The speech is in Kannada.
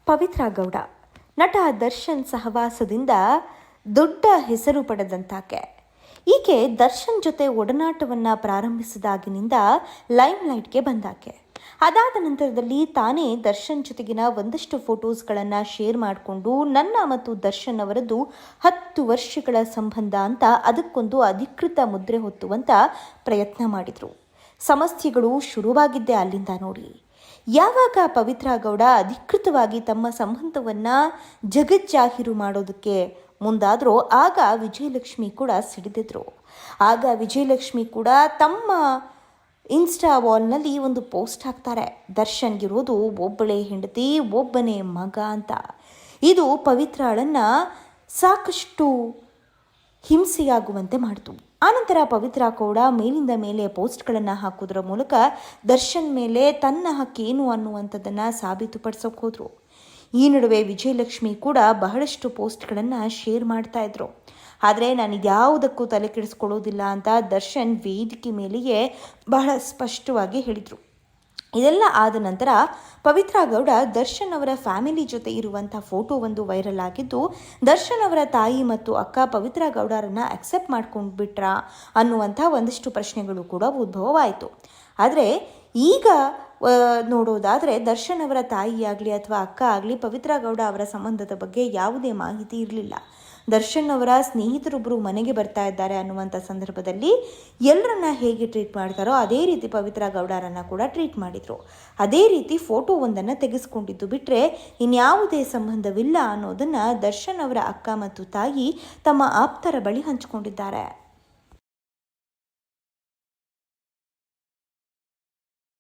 ಪವಿತ್ರ ಗೌಡ ನಟ ದರ್ಶನ್ ಸಹವಾಸದಿಂದ ದೊಡ್ಡ ಹೆಸರು ಪಡೆದಂತಾಕೆ. ಈಕೆ ದರ್ಶನ್ ಜೊತೆ ಒಡನಾಟವನ್ನು ಪ್ರಾರಂಭಿಸಿದಾಗಿನಿಂದ ಲೈಮ್ಲೈಟ್ಗೆ ಬಂದಾಕೆ. ಅದಾದ ನಂತರದಲ್ಲಿ ತಾನೇ ದರ್ಶನ್ ಜೊತೆಗಿನ ಒಂದಷ್ಟು ಫೋಟೋಸ್ಗಳನ್ನು ಶೇರ್ ಮಾಡಿಕೊಂಡು ನನ್ನ ಮತ್ತು ದರ್ಶನ್ ಅವರದ್ದು 10 ವರ್ಷಗಳ ಸಂಬಂಧ ಅಂತ ಅದಕ್ಕೊಂದು ಅಧಿಕೃತ ಮುದ್ರೆ ಹೊತ್ತುವಂತ ಪ್ರಯತ್ನ ಮಾಡಿದರು. ಸಮಸ್ಯೆಗಳು ಶುರುವಾಗಿದ್ದೇ ಅಲ್ಲಿಂದ ನೋಡಿ. ಯಾವಾಗ ಪವಿತ್ರ ಗೌಡ ಅಧಿಕೃತವಾಗಿ ತಮ್ಮ ಸಂಬಂಧವನ್ನು ಜಗಜ್ಜಾಹೀರು ಮಾಡೋದಕ್ಕೆ ಮುಂದಾದರೂ ಆಗ ವಿಜಯಲಕ್ಷ್ಮಿ ಕೂಡ ಸಿಡಿದಿದ್ರು. ಆಗ ವಿಜಯಲಕ್ಷ್ಮಿ ಕೂಡ ತಮ್ಮ ಇನ್ಸ್ಟಾ ವಾಲ್ನಲ್ಲಿ ಒಂದು ಪೋಸ್ಟ್ ಹಾಕ್ತಾರೆ. ದರ್ಶನ್ಗಿರೋದು ಒಬ್ಬಳೇ ಹೆಂಡತಿ, ಒಬ್ಬನೇ ಮಗ ಅಂತ. ಇದು ಪವಿತ್ರಳನ್ನು ಸಾಕಷ್ಟು ಹಿಂಸೆಯಾಗುವಂತೆ ಮಾಡಿತು. ಆನಂತರ ಪವಿತ್ರ ಗೌಡ ಮೇಲಿಂದ ಮೇಲೆ ಪೋಸ್ಟ್ಗಳನ್ನು ಹಾಕೋದ್ರ ಮೂಲಕ ದರ್ಶನ್ ಮೇಲೆ ತನ್ನ ಹಕ್ಕೇನು ಅನ್ನುವಂಥದ್ದನ್ನು ಸಾಬೀತುಪಡಿಸೋಕೆ ಹೋದರು. ಈ ನಡುವೆ ವಿಜಯಲಕ್ಷ್ಮಿ ಕೂಡ ಬಹಳಷ್ಟು ಪೋಸ್ಟ್ಗಳನ್ನು ಶೇರ್ ಮಾಡ್ತಾ ಇದ್ರು. ಆದರೆ ನಾನು ಇದ್ಯಾವುದಕ್ಕೂ ತಲೆ ಕೆಡಿಸ್ಕೊಳ್ಳೋದಿಲ್ಲ ಅಂತ ದರ್ಶನ್ ವೇದಿಕೆ ಮೇಲೆಯೇ ಬಹಳ ಸ್ಪಷ್ಟವಾಗಿ ಹೇಳಿದರು. ಇದೆಲ್ಲ ಆದ ನಂತರ ಪವಿತ್ರ ಗೌಡ ದರ್ಶನ್ ಅವರ ಫ್ಯಾಮಿಲಿ ಜೊತೆ ಇರುವಂಥ ಫೋಟೋ ಒಂದು ವೈರಲ್ ಆಗಿದ್ದು, ದರ್ಶನ್ ಅವರ ತಾಯಿ ಮತ್ತು ಅಕ್ಕ ಪವಿತ್ರ ಗೌಡರನ್ನು ಅಕ್ಸೆಪ್ಟ್ ಮಾಡ್ಕೊಂಡು ಬಿಟ್ರಾ ಅನ್ನುವಂಥ ಒಂದಿಷ್ಟು ಪ್ರಶ್ನೆಗಳು ಕೂಡ ಉದ್ಭವವಾಯಿತು. ಆದರೆ ಈಗ ನೋಡೋದಾದರೆ ದರ್ಶನ್ ಅವರ ತಾಯಿಯಾಗಲಿ ಅಥವಾ ಅಕ್ಕ ಆಗಲಿ ಪವಿತ್ರ ಗೌಡ ಅವರ ಸಂಬಂಧದ ಬಗ್ಗೆ ಯಾವುದೇ ಮಾಹಿತಿ ಇರಲಿಲ್ಲ. ದರ್ಶನ್ ಅವರ ಸ್ನೇಹಿತರೊಬ್ಬರು ಮನೆಗೆ ಬರ್ತಾ ಇದ್ದಾರೆ ಅನ್ನುವಂಥ ಸಂದರ್ಭದಲ್ಲಿ ಎಲ್ಲರನ್ನ ಹೇಗೆ ಟ್ರೀಟ್ ಮಾಡ್ತಾರೋ ಅದೇ ರೀತಿ ಪವಿತ್ರ ಗೌಡರನ್ನು ಕೂಡ ಟ್ರೀಟ್ ಮಾಡಿದರು. ಅದೇ ರೀತಿ ಫೋಟೋ ಒಂದನ್ನು ತೆಗೆಸ್ಕೊಂಡಿದ್ದು ಬಿಟ್ಟರೆ ಇನ್ಯಾವುದೇ ಸಂಬಂಧವಿಲ್ಲ ಅನ್ನೋದನ್ನು ದರ್ಶನ್ ಅವರ ಅಕ್ಕ ಮತ್ತು ತಾಯಿ ತಮ್ಮ ಆಪ್ತರ ಬಳಿ ಹಂಚಿಕೊಂಡಿದ್ದಾರೆ.